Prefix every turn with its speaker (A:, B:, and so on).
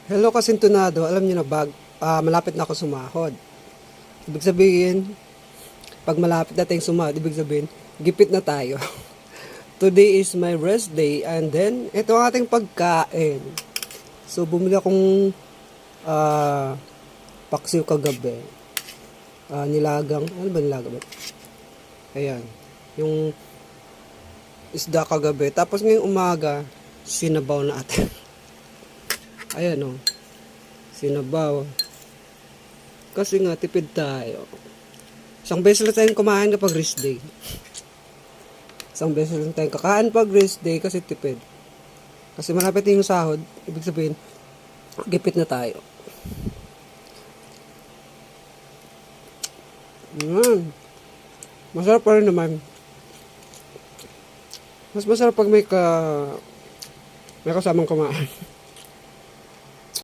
A: Hello kasintunado, alam niyo na malapit na ako sumahod. Ibig sabihin, pag malapit na tayong sumahod, ibig sabihin, gipit na tayo. Today is my rest day and then, ito ang ating pagkain. So, bumili akong paksiw kagabi. Nilagang, ano ba nilagang? Ayan, yung isda kagabi. Tapos ngayong umaga, sinabaw natin. Ayan o. Sinabaw. Kasi nga, tipid tayo. Isang beses lang tayong kumain kapag rest day. Isang beses lang tayong kakain pag rest day kasi tipid. Kasi malapit yung sahod. Ibig sabihin, gipit na tayo. Masarap pa rin naman. Mas masarap pag may kasamang kumain.